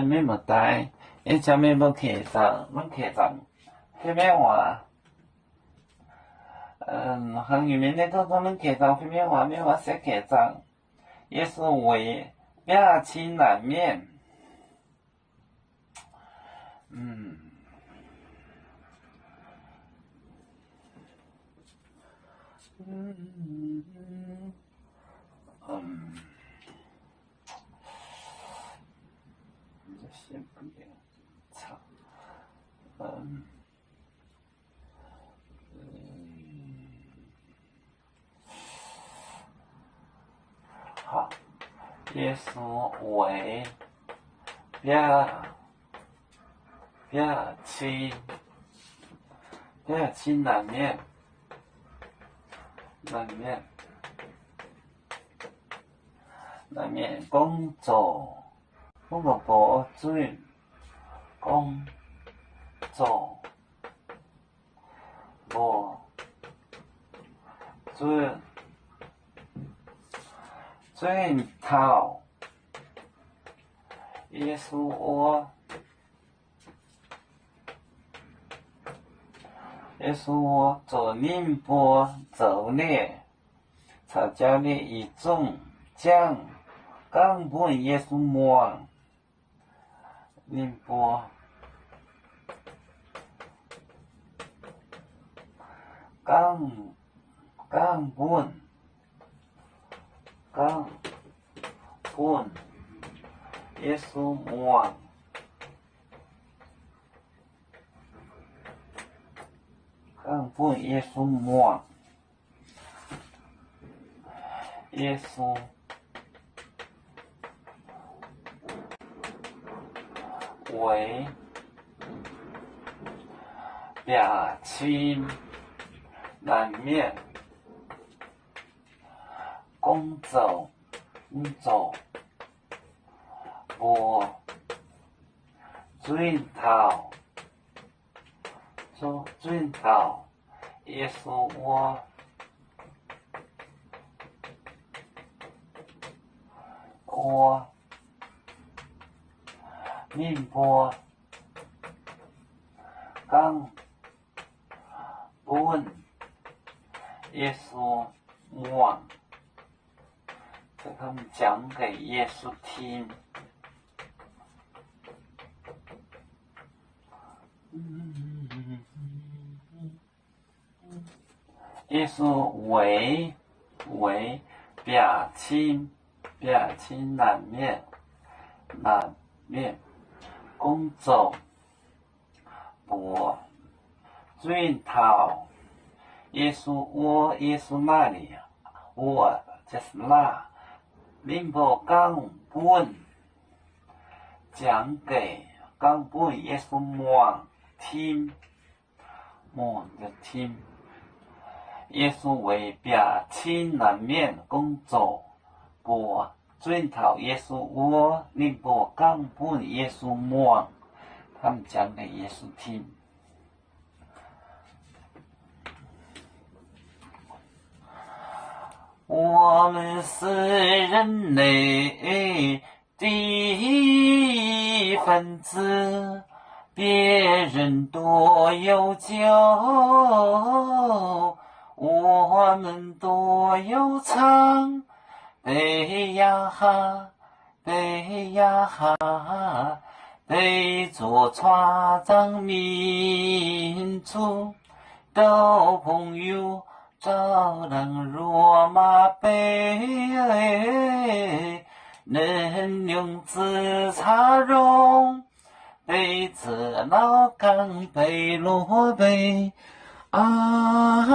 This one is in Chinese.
免无带，伊前面要客栈，阮客栈迄边话，行里面那种咱们客栈迄边话，免话写客栈，也是为表情难免，这先不要唱，好，耶稣为表情难免。难免工作保准工作保准准头耶稣我做宁波走列参加了一种奖冈本耶稣梦宁波冈本耶稣梦冈本耶稣梦耶稣为表情难免工作无准头耶稣我宁波冈本耶稣梦，这他们讲给耶稣听。耶稣为表情难免工作无准头耶稣那里我就是那宁波冈本讲给冈本耶稣梦听的听耶稣为表情难免工作无准头耶稣我宁波冈本耶稣梦他们讲给耶稣听。我们是人类的一分子，别人多有酒，我们多有唱，对呀哈，对呀哈，对做创造民族的朋友。照亮罗马杯，能用自茶容，杯子老干杯落杯，啊。